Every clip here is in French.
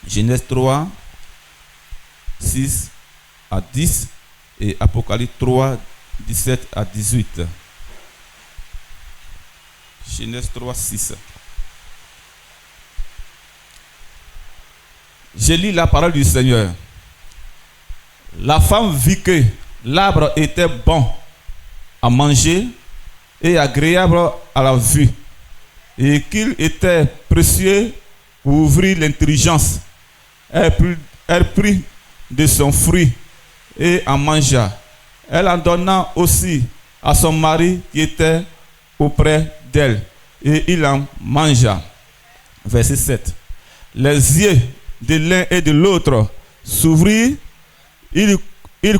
Genèse 3, 6 à 10 et Apocalypse 3, 17 à 18. Genèse 3, 6. Je lis la parole du Seigneur. La femme vit que l'arbre était bon à manger et agréable à la vue, et qu'il était précieux pour ouvrir l'intelligence. Elle prit de son fruit et en mangea. Elle en donna aussi à son mari qui était auprès d'elle, et il en mangea. Verset 7. Les yeux de l'un et de l'autre s'ouvrirent. Il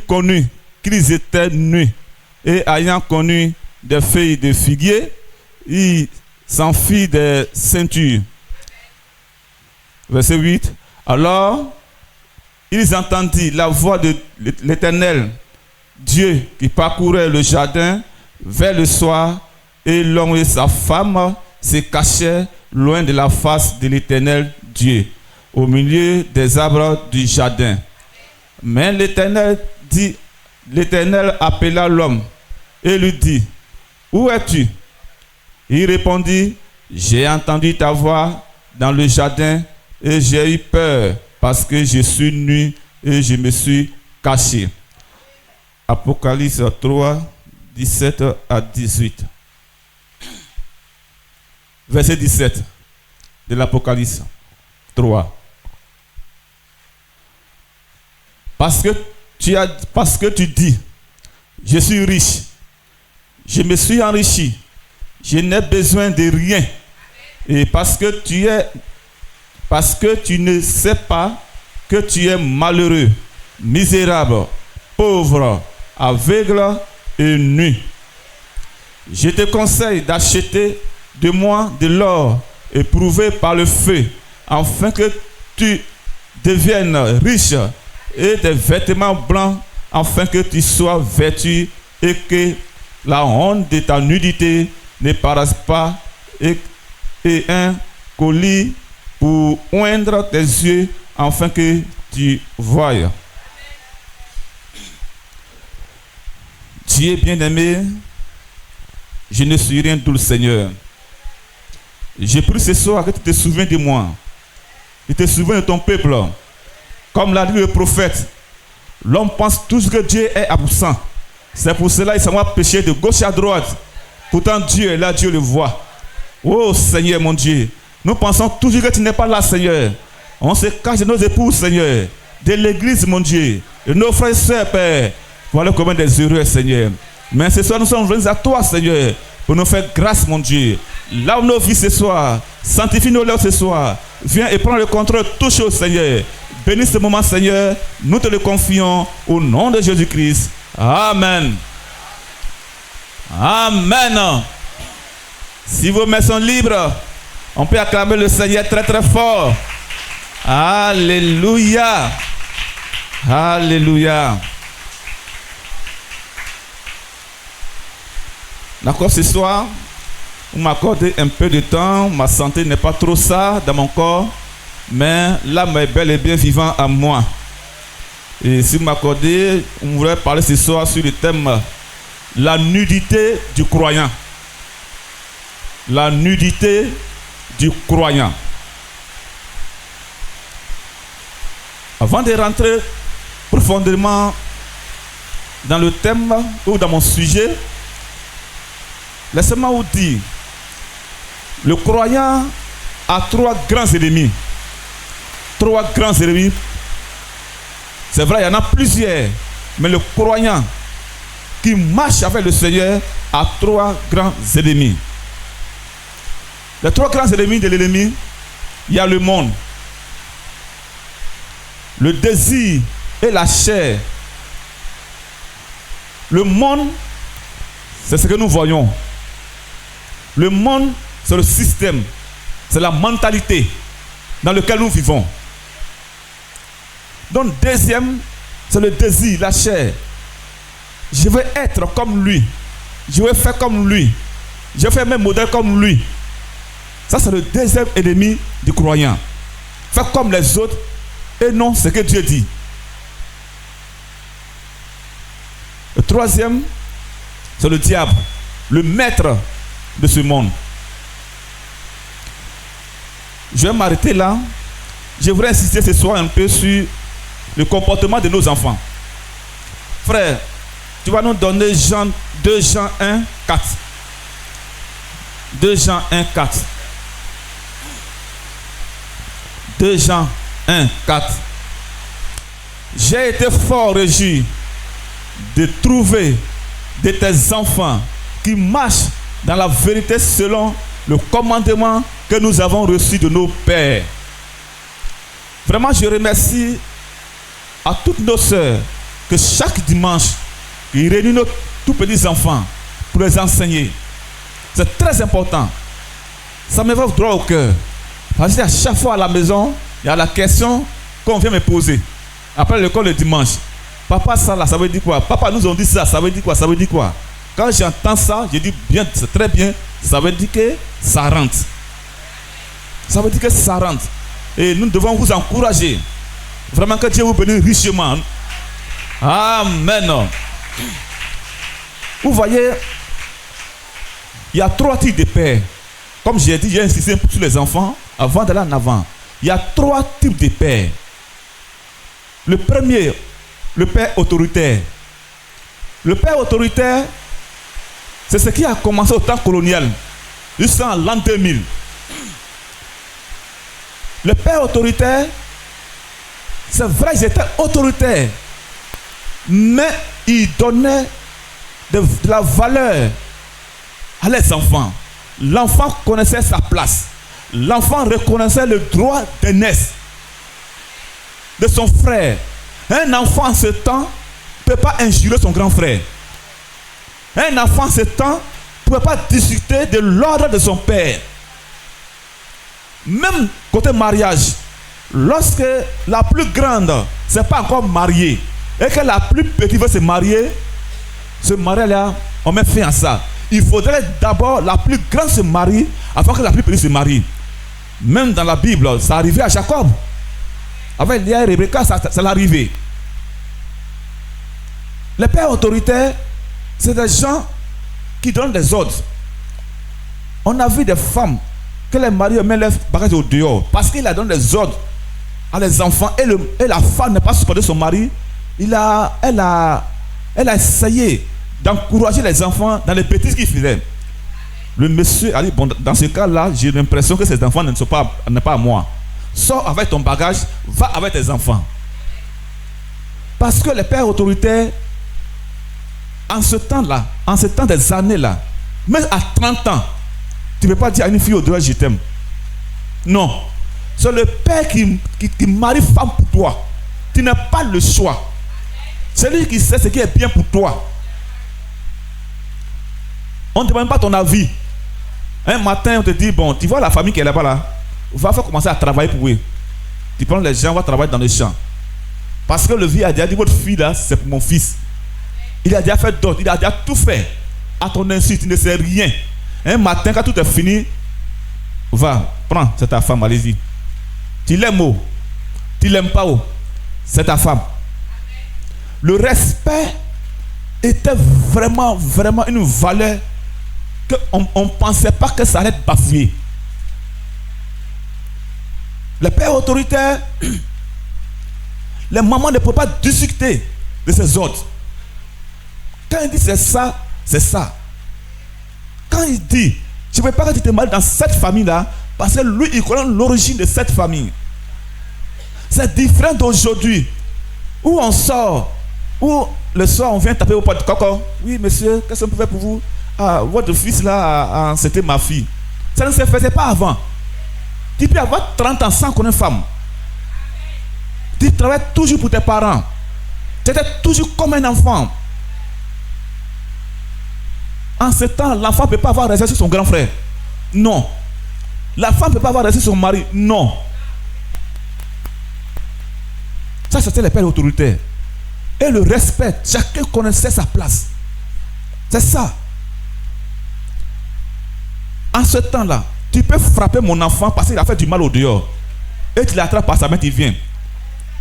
connut qu'ils étaient nus, et ayant connu des feuilles de figuier, il s'enfit des ceintures. Verset 8. Alors, ils entendirent la voix de l'Éternel, Dieu, qui parcourait le jardin vers le soir, et l'homme et sa femme se cachaient loin de la face de l'Éternel Dieu, au milieu des arbres du jardin. Mais l'Éternel appela l'homme et lui dit: Où es-tu? Il répondit: J'ai entendu ta voix dans le jardin, et j'ai eu peur parce que je suis nu et je me suis caché. Apocalypse 3, 17 à 18. Verset 17 de l'Apocalypse 3. Parce que tu dis: Je suis riche, je me suis enrichi, je n'ai besoin de rien. Et parce que tu ne sais pas que tu es malheureux, misérable, pauvre, aveugle et nu. Je te conseille d'acheter de moi de l'or éprouvé par le feu, afin que tu deviennes riche, et des vêtements blancs, afin que tu sois vêtu, et que la honte de ta nudité ne paraisse pas, et un collier pour oindre tes yeux, afin que tu voies. Dieu bien-aimé, je ne suis rien d'où le Seigneur. J'ai pris ce soir que tu te souviens de moi. Tu te souviens de ton peuple. Comme l'a dit le prophète, l'homme pense toujours que Dieu est absent. C'est pour cela qu'il s'en va pécher de gauche à droite. Pourtant Dieu est là, Dieu le voit. Oh Seigneur mon Dieu, nous pensons toujours que tu n'es pas là, Seigneur. On se cache de nos épouses, Seigneur, de l'église, mon Dieu, de nos frères et sœurs, Père. Voilà comment des heureux, Seigneur. Mais ce soir, nous sommes venus à toi, Seigneur, pour nous faire grâce, mon Dieu. Lave nos vies ce soir, sanctifie nos lèvres ce soir. Viens et prends le contrôle, touche au Seigneur. Bénis ce moment, Seigneur. Nous te le confions au nom de Jésus-Christ. Amen. Amen. Si vos mains sont libres, on peut acclamer le Seigneur très très fort. Alléluia. Alléluia. D'accord, ce soir, vous m'accordez un peu de temps. Ma santé n'est pas trop ça dans mon corps, mais l'âme est bel et bien vivant à moi. Et si vous m'accordez, on voudrait parler ce soir sur le thème la nudité du croyant. La nudité du croyant. Avant de rentrer profondément dans le thème ou dans mon sujet, laissez-moi vous dire, le croyant a trois grands ennemis. Trois grands ennemis. C'est vrai, il y en a plusieurs, mais le croyant qui marche avec le Seigneur a trois grands ennemis. Les trois grands ennemis de l'ennemi, il y a le monde, le désir et la chair. Le monde, c'est ce que nous voyons. Le monde, c'est le système, c'est la mentalité dans laquelle nous vivons. Donc, deuxième, c'est le désir, la chair. Je veux être comme lui. Je veux faire comme lui. Je veux faire mes modèles comme lui. Ça, c'est le deuxième ennemi du croyant. Faire comme les autres et non ce que Dieu dit. Le troisième, c'est le diable, le maître de ce monde. Je vais m'arrêter là. Je voudrais insister ce soir un peu sur le comportement de nos enfants. Frère, tu vas nous donner 2 Jean 1, 4. 2 Jean 1, 4. 2 Jean 1, 4. J'ai été fort réjoui de trouver de tes enfants qui marchent dans la vérité selon le commandement que nous avons reçu de nos pères. Vraiment, je remercie à toutes nos sœurs que chaque dimanche, ils réunissent nos tout petits enfants pour les enseigner. C'est très important. Ça me va droit au cœur. Parce qu'à chaque fois à la maison, il y a la question qu'on vient me poser. Après l'école le dimanche. Papa, ça là, ça veut dire quoi? Papa, nous ont dit ça, ça veut dire quoi? Ça veut dire quoi? Quand j'entends ça, je dis bien, c'est très bien. Ça veut dire que ça rentre. Ça veut dire que ça rentre. Et nous devons vous encourager. Vraiment que Dieu vous bénisse richement. Amen. Vous voyez, il y a 3 types de pères. Comme j'ai dit, j'ai insisté sur les enfants avant d'aller en avant. Il y a 3 types de pères. Le premier, le père autoritaire. Le père autoritaire, c'est ce qui a commencé au temps colonial, jusqu'en l'an 2000. Le père autoritaire, c'est vrai, ils étaient autoritaires, mais ils donnaient de la valeur à les enfants. L'enfant connaissait sa place. L'enfant reconnaissait le droit d'aînesse de son frère. Un enfant en ce temps ne peut pas injurer son grand frère. Un enfant en ce temps ne peut pas discuter de l'ordre de son père. Même côté mariage, lorsque la plus grande ne s'est pas encore mariée et que la plus petite veut se marier là, on met fin à ça. Il faudrait d'abord la plus grande se marie avant que la plus petite se marie. Même dans la Bible, ça arrivait à Jacob. Avec Léa et Rebecca, ça l'arrivait. Les pères autoritaires, c'est des gens qui donnent des ordres. On a vu des femmes que les maris mettent leurs bagages au dehors parce qu'il a donné des ordres à les enfants et la femme n'est pas supportée son mari. Elle a essayé d'encourager les enfants dans les bêtises qu'ils faisaient. Le monsieur a dit, bon, dans ce cas-là, j'ai l'impression que ces enfants n'est pas à moi. Sors avec ton bagage, va avec tes enfants. Parce que les pères autoritaires, en ce temps-là, en ce temps des années-là, même à 30 ans, tu ne peux pas dire à une fille au dehors, je t'aime. Non. C'est le père qui marie femme pour toi. Tu n'as pas le choix. C'est lui qui sait ce qui est bien pour toi. On ne te demande pas ton avis. Un matin, on te dit, bon, tu vois la famille qui est là-bas, là, va faire commencer à travailler pour eux. Tu prends les gens, on va travailler dans les champs. Parce que le vieux a déjà dit, votre fille là, c'est pour mon fils. Il a déjà fait d'autres, il a déjà tout fait. À ton insu, tu ne sais rien. Un matin, quand tout est fini, va, prends, c'est ta femme, allez-y. Tu l'aimes où? Tu l'aimes pas où? C'est ta femme. Le respect était vraiment, vraiment une valeur qu'on ne pensait pas que ça allait être bafoué. Les pères autoritaires, les mamans ne peuvent pas discuter de ces ordres. Quand il dit c'est ça, c'est ça. Quand il dit, je ne veux pas que tu te maries dans cette famille-là, parce que lui, il connaît l'origine de cette famille. C'est différent d'aujourd'hui, où on sort, où le soir on vient taper au porte coco. Oui, monsieur, qu'est-ce qu'on peut faire pour vous? Ah, votre fils là, c'était ma fille. Ça ne se faisait pas avant. Tu peux avoir 30 ans sans connaître femme. Tu travailles toujours pour tes parents. Tu étais toujours comme un enfant. En ce temps, l'enfant ne peut pas avoir raison sur son grand frère. Non. La femme ne peut pas avoir raison sur son mari. Non. Ça, c'était les pères autoritaires. Et le respect, chacun connaissait sa place. C'est ça. En ce temps-là, tu peux frapper mon enfant parce qu'il a fait du mal au dehors. Et tu l'attrapes par sa main, tu viens.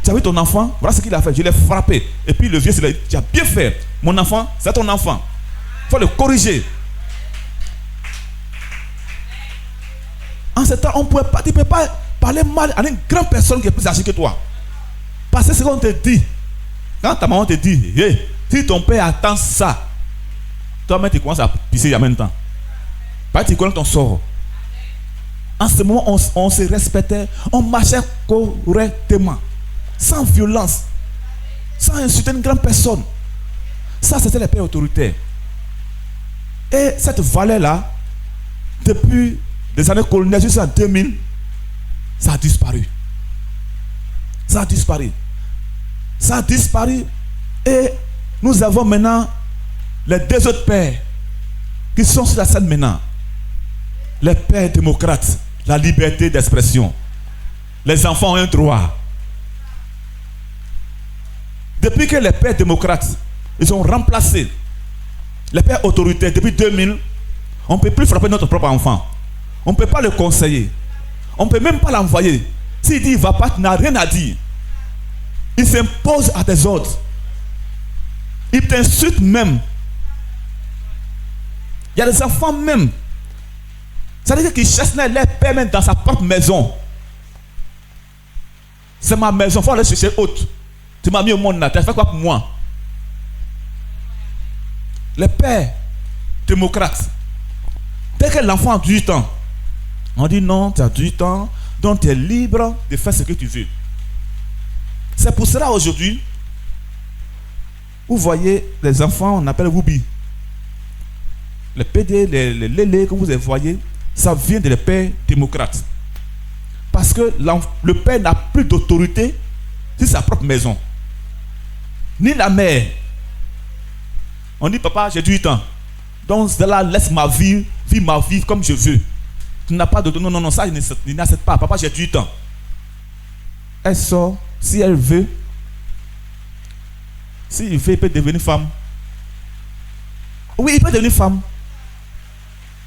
Tu as vu ton enfant? Voilà ce qu'il a fait. Je l'ai frappé. Et puis le vieux, tu as bien fait. Mon enfant, c'est ton enfant. Il faut le corriger. En ce temps, tu ne peux pas parler mal à une grande personne qui est plus âgée que toi. Parce que c'est ce qu'on te dit. Quand ta maman te dit, hey, si ton père attend ça, toi-même tu commences à pisser il y a même temps. Parce que tu connais ton sort. En ce moment, on se respectait, on marchait correctement, sans violence, sans insulter une grande personne. Ça, c'était les pères autoritaires. Et cette valeur-là, depuis les années coloniales jusqu'en 2000, ça a disparu. Ça a disparu. Ça a disparu. Et nous avons maintenant les deux autres pères qui sont sur la scène maintenant. Les pères démocrates, la liberté d'expression. Les enfants ont un droit. Depuis que les pères démocrates, ils ont remplacé les pères autoritaires depuis 2000, on ne peut plus frapper notre propre enfant. On ne peut pas le conseiller. On ne peut même pas l'envoyer. S'il dit il ne va pas, tu n'as rien à dire. Il s'impose à tes ordres. Il t'insulte même. Il y a des enfants même. Ça veut dire qu'ils chassent les pères même dans sa propre maison. C'est ma maison, il faut aller chercher autre. Tu m'as mis au monde là, tu as fait quoi pour moi? Les pères démocrates, dès que l'enfant a 18 ans, on dit non, tu as 18 ans, donc tu es libre de faire ce que tu veux. C'est pour cela aujourd'hui, vous voyez les enfants, on appelle Woubi. Les PD, les lélés que vous voyez, ça vient des pères démocrates. Parce que le père n'a plus d'autorité sur sa propre maison. Ni la mère. On dit, papa, j'ai 18 ans. Donc, là, laisse ma vie, vis ma vie comme je veux. Tu n'as pas d'autorité. Non, ça, il n'accepte pas. Papa, j'ai 18 ans. Elle sort, si elle veut. S'il veut, il peut devenir femme. Oui, il peut devenir femme.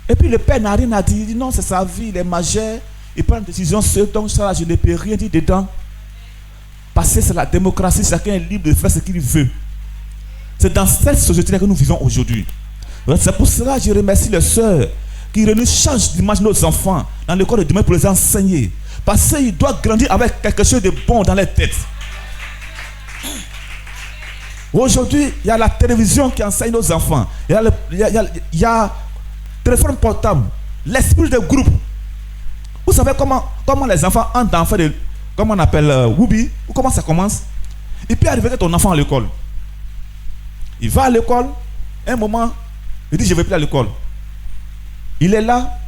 Et puis le père n'a rien à dire. Il dit non, c'est sa vie, il est majeur. Il prend une décision seul, donc ça, je ne peux rien dire dedans. Parce que c'est la démocratie, chacun est libre de faire ce qu'il veut. C'est dans cette société que nous vivons aujourd'hui. C'est pour cela que je remercie les sœurs qui changent d'image de nos enfants dans l'école de demain pour les enseigner. Parce qu'ils doivent grandir avec quelque chose de bon dans leur tête. Aujourd'hui, il y a la télévision qui enseigne nos enfants. Il y a le téléphone portable, l'esprit de groupe. Vous savez comment les enfants entrent dans faire comment on appelle Woubi, ou comment ça commence? Il peut arriver que ton enfant à l'école. Il va à l'école, un moment, il dit je ne vais plus à l'école. Il est là,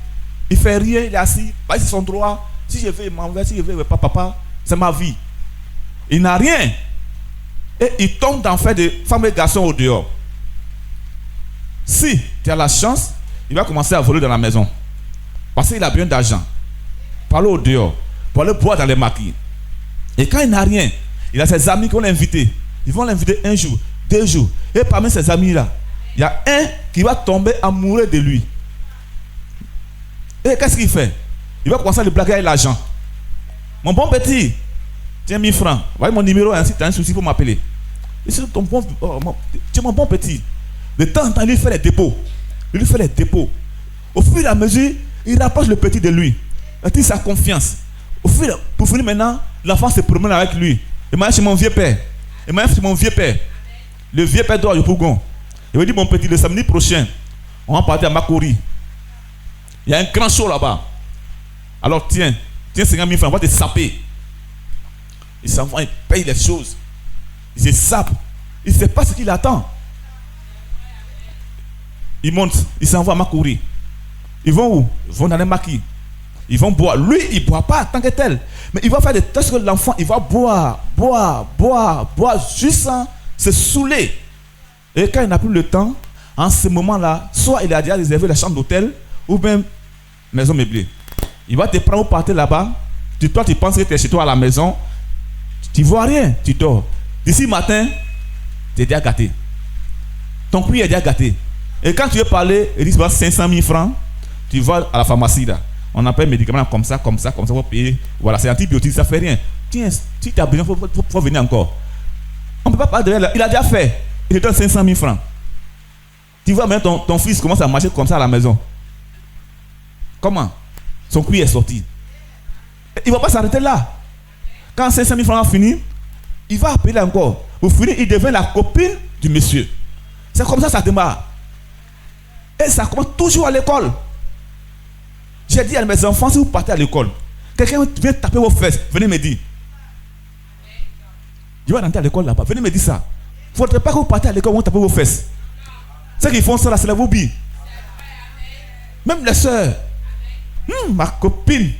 il fait rien, il est assis, c'est son droit. Si je veux, il m'en va, si je veux, pas papa, c'est ma vie. Il n'a rien. Et il tombe dans faire des femmes et garçons au dehors. Si tu as la chance, il va commencer à voler dans la maison. Parce qu'il a besoin d'argent. Pour aller au dehors, pour aller boire dans les maquis. Et quand il n'a rien, il a ses amis qui vont l'inviter. Ils vont l'inviter un jour, 2 jours. Et parmi ces amis-là, il y a un qui va tomber amoureux de lui. Et qu'est-ce qu'il fait? Il va commencer à lui blaguer avec l'argent. Mon bon petit, tiens 1000 francs. Voyez mon numéro, si tu as un souci, il faut m'appeler. Tu es mon bon petit. De temps en temps, il lui fait les dépôts. Il lui fait les dépôts. Au fur et à mesure, il rapproche le petit de lui. Il tire sa confiance. Pour finir maintenant, l'enfant se promène avec lui. Il m'a dit chez mon vieux père. Il m'a dit chez mon vieux père. Le vieux père dort au Pougon. Il m'a dit mon petit, le samedi prochain, on va partir à Makori. Il y a un grand show là-bas. Alors tiens 50 000 francs, on va te saper. Il s'en va, il paye les choses. Il se sape. Il ne sait pas ce qu'il attend. Il monte, il s'en va à Makori. Ils vont où? Ils vont dans les maquis. Ils vont boire. Lui, il ne boit pas en tant que tel. Mais il va faire des tests que l'enfant, il va boire, jusqu'à se saouler. Et quand il n'a plus le temps, en ce moment-là, soit il a déjà réservé la chambre d'hôtel, ou même maison meublée. Il va te prendre pour partir là-bas. Toi, tu penses que tu es chez toi à la maison. Tu ne vois rien, tu dors. D'ici matin, tu es déjà gâté. Ton cuir est déjà gâté. Et quand tu veux parler, ils disent 500 000 francs, tu vas à la pharmacie là. On appelle médicaments comme ça, pour payer. Voilà, c'est antibiotique, ça fait rien. Tiens, si tu as besoin, il faut venir encore. On ne peut pas parler de elle. Il a déjà fait. Il te donne 500 000 francs. Tu vois même ton fils commence à marcher comme ça à la maison. Comment? Son cuir est sorti. Il ne va pas s'arrêter là. Quand 500 000 francs ont fini, il va appeler encore. Au final, il devient la copine du monsieur. C'est comme ça que ça démarre. Et ça commence toujours à l'école. J'ai dit à mes enfants, si vous partez à l'école, quelqu'un vient taper vos fesses, venez me dire. Je vais rentrer à l'école là-bas, venez me dire ça. Il ne faudrait pas que vous partez à l'école, vous tapez vos fesses. Ceux qui font ça là, c'est la vobie. Même les soeurs. Ma copine.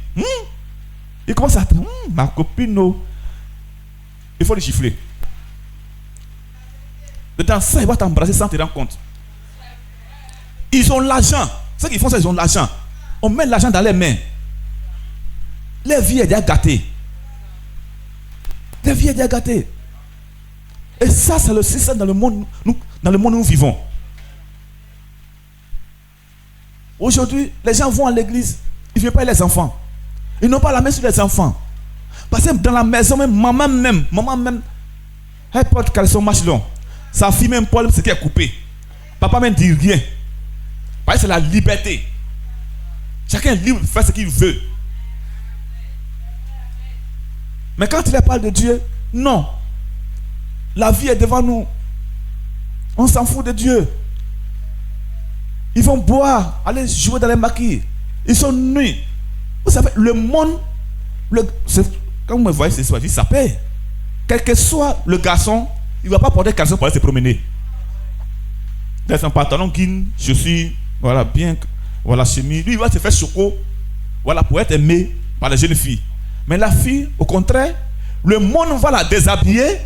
Il commence à ma copine, non. Il faut les gifler. De temps ça, il va t'embrasser sans te rendre compte. Ils ont l'argent. Ceux qui font ça, ils ont l'argent. On met l'argent dans les mains. Les vies est déjà gâtée. Les vies est déjà gâtée. Et ça, c'est le système dans le monde où nous vivons. Aujourd'hui, les gens vont à l'église. Ils ne viennent pas avec les enfants. Ils n'ont pas la main sur les enfants. Parce que dans la maison même, maman même, elle porte caleçon marche long. Sa fille même porte ce qui est coupé. Papa même dit rien. Parce que c'est la liberté. Chacun est libre de faire ce qu'il veut. Mais quand il parle de Dieu, non. La vie est devant nous. On s'en fout de Dieu. Ils vont boire, aller jouer dans les maquis. Ils sont nus. Vous savez, le monde, quand vous me voyez ce soir, je dis ça paye. Quel que soit le garçon, il ne va pas porter le caleçon pour aller se promener. Dans un pantalon guine, je suis, voilà, bien, voilà, chemise. Lui, il va se faire choco, voilà, pour être aimé par les jeunes filles. Mais la fille, au contraire, le monde va la déshabiller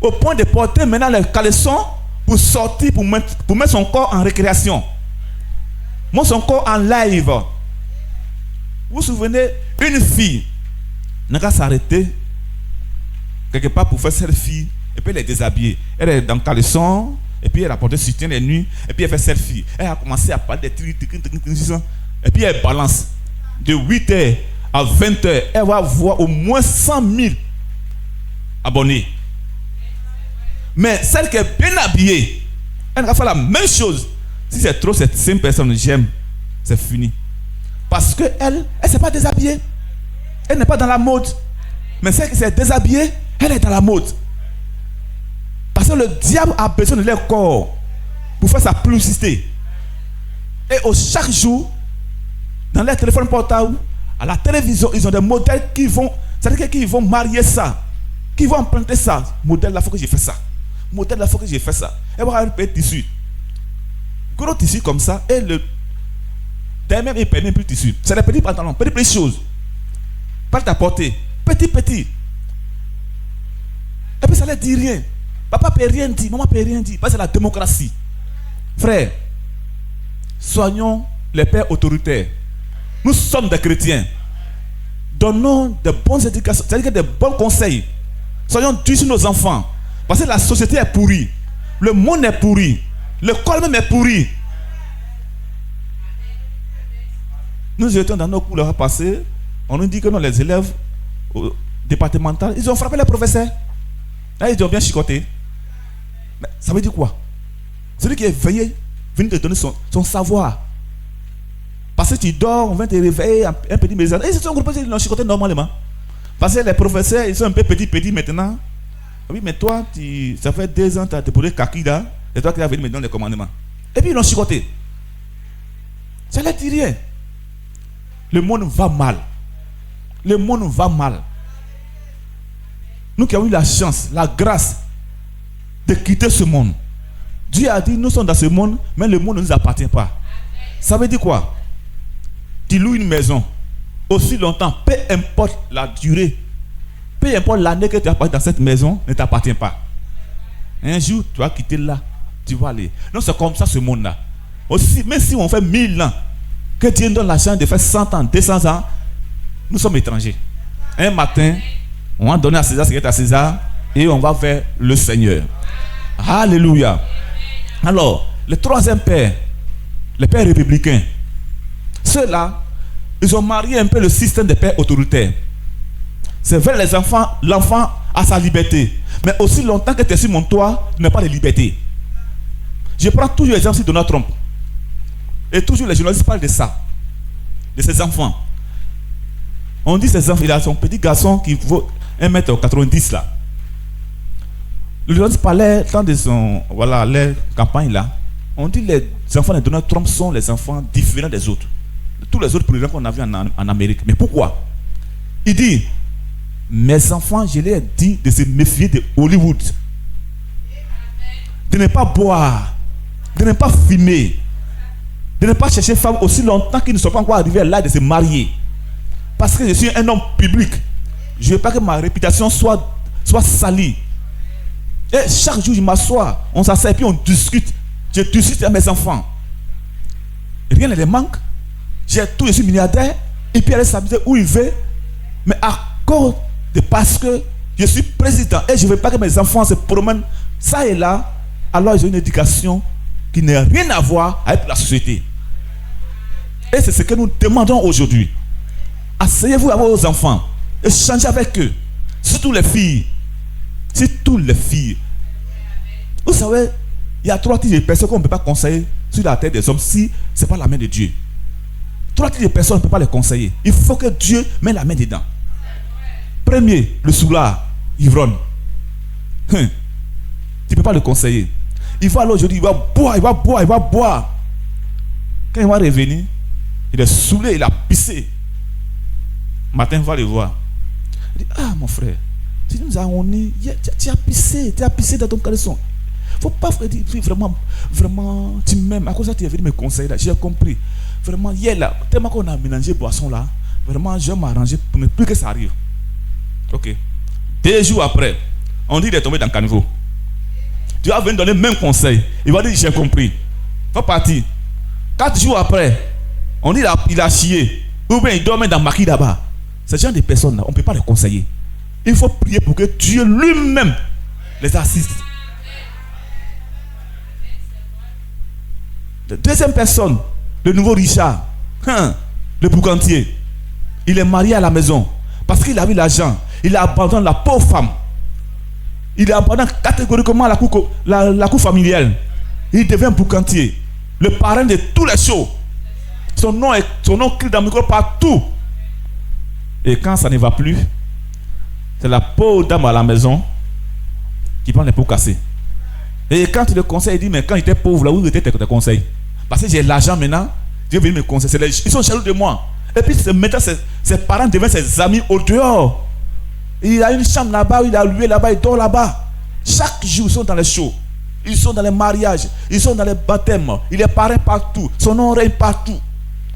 au point de porter maintenant les caleçons pour sortir, pour mettre son corps en récréation. Mettre son corps en live. Vous vous souvenez, une fille n'a qu'à s'arrêter quelque part pour faire selfie et puis elle est déshabillée. Elle est dans le caleçon et puis elle a porté soutien les nuits et puis elle fait selfie. Elle a commencé à parler des trucs et puis elle balance. De 8h à 20h, elle va avoir au moins 100 000 abonnés. Mais celle qui est bien habillée, elle va faire la même chose. Si c'est trop, cette 5 personnes j'aime, c'est fini. Parce qu'elle ne s'est pas déshabillée. Elle n'est pas dans la mode. Mais celle qui s'est déshabillée, elle est dans la mode. Parce que le diable a besoin de leur corps pour faire sa publicité. Et chaque jour, dans leur téléphone portable, à la télévision, ils ont des modèles qui vont, c'est-à-dire qu'ils vont marier ça, qui vont emprunter ça. Modèle, là, il faut que j'ai fait ça. Modèle, là, il faut que j'ai fait ça. Elle va avoir un petit tissu. Gros tissu comme ça, et le derrière même, il ne permet plus de tissu. C'est des petits pantalons, petites choses. Pas ta portée. Petit. Et puis ça ne dit rien. Papa ne peut rien dire, maman ne peut rien dire. Parce que c'est la démocratie. Frère, soignons les pères autoritaires. Nous sommes des chrétiens. Donnons de bonnes éducations, c'est-à-dire des bons conseils. Soyons durs sur nos enfants. Parce que la société est pourrie. Le monde est pourri. L'école même est pourrie. Nous étions dans nos cours là passés. On nous dit que non, les élèves départementaux, ils ont frappé les professeurs. Là, ils ont bien chicoté. Mais ça veut dire quoi? Celui qui est veillé vient te donner son savoir. Parce que tu dors, on vient te réveiller un petit message. Et c'est un groupe qui l'ont chicoté normalement. Parce que les professeurs, ils sont un peu petits maintenant. Oui, mais toi, ça fait 2 ans que tu as déposé kaki là. C'est toi qui as venu me donner les commandements. Et puis ils l'ont chicoté. Ça ne leur dit rien. Le monde va mal. Le monde va mal. Nous qui avons eu la chance, la grâce de quitter ce monde. Dieu a dit, nous sommes dans ce monde, mais le monde ne nous appartient pas. Ça veut dire quoi? Tu loues une maison aussi longtemps, peu importe la durée, peu importe l'année que tu as passé dans cette maison, ne t'appartient pas. Un jour, tu vas quitter là, tu vas aller. Non, c'est comme ça ce monde-là. Aussi, même si on fait 1000 ans, que Dieu nous donne la chance de faire 100 ans, 200 ans, nous sommes étrangers. Un matin, on va donner à César ce qui est à César et on va vers le Seigneur. Alléluia. Alors, le troisième père, les pères républicains, ceux-là, ils ont marié un peu le système des pères autoritaires. C'est vers les enfants, l'enfant a sa liberté. Mais aussi longtemps que tu es sur mon toit, tu n'as pas de liberté. Je prends toujours l'exemple de Donald Trump. Et toujours les journalistes parlent de ça. De ses enfants. On dit ses enfants, il a son petit garçon qui vaut 1,90 m là. Le journaliste parlait dans de son, voilà, les campagnes là. On dit les enfants de Donald Trump sont les enfants différents des autres. Tous les autres présidents qu'on a vus en Amérique. Mais pourquoi? Il dit, mes enfants, je leur ai dit de se méfier de Hollywood. De ne pas boire, de ne pas fumer, de ne pas chercher femme aussi longtemps qu'ils ne sont pas encore arrivés à l'âge de se marier. Parce que je suis un homme public. Je ne veux pas que ma réputation soit salie. Et chaque jour, je m'assois, on s'assoit et puis on discute. Je discute avec mes enfants. Rien ne les manque. J'ai tout, je suis milliardaire. Et puis elle s'habille où il veut. Mais à cause de parce que je suis président et je ne veux pas que mes enfants se promènent ça et là, alors ils ont une éducation qui n'a rien à voir avec la société. Et c'est ce que nous demandons aujourd'hui. Asseyez-vous avec vos enfants, échangez avec eux, surtout les filles. Surtout les filles. Vous savez, il y a 3 types de personnes qu'on ne peut pas conseiller sur la tête des hommes si ce n'est pas la main de Dieu. 3 types de personnes, on ne peut pas les conseiller. Il faut que Dieu mette la main dedans. Premier, le soulard, ivrogne. Tu ne peux pas le conseiller. Il va aller aujourd'hui, il va boire. Quand il va revenir, il est saoulé, il a pissé. Matin, il va le voir. Il dit, ah mon frère, tu nous as honné, tu as pissé dans ton caleçon. Il ne faut pas dire, vraiment, tu m'aimes. À cause de ça, tu es venu me conseiller là. J'ai compris. Vraiment, hier là, tellement qu'on a mélangé boisson là, vraiment, je vais m'arranger pour ne plus que ça arrive. Ok. 2 jours après, on dit qu'il est tombé dans le caniveau. Tu vas venir donner le même conseil. Il va dire, j'ai compris. Il va partir. 4 jours après, on dit qu'il a chié. Ou bien il dormait dans le maquis là-bas. Ce genre de personnes là, on ne peut pas les conseiller. Il faut prier pour que Dieu lui-même les assiste. La deuxième personne, le nouveau Richard, le boucantier, il est marié à la maison parce qu'il a vu l'argent. Il a abandonné la pauvre femme. Il a abandonné catégoriquement la cour familiale. Il devient boucantier, le parrain de tous les shows. Son nom crie dans le micro partout. Et quand ça ne va plus, c'est la pauvre dame à la maison qui prend les pots cassés. Et quand tu le conseilles, il dit, mais quand il était pauvre, là où étaient tes conseils? Parce que j'ai l'argent maintenant, Dieu vient me conseiller. Ils sont jaloux de moi. Et puis maintenant, ses parents deviennent ses amis au dehors. Il a une chambre là-bas, il a loué là-bas, il dort là-bas. Chaque jour, ils sont dans les shows. Ils sont dans les mariages. Ils sont dans les baptêmes. Il est parrain partout. Son nom règne partout.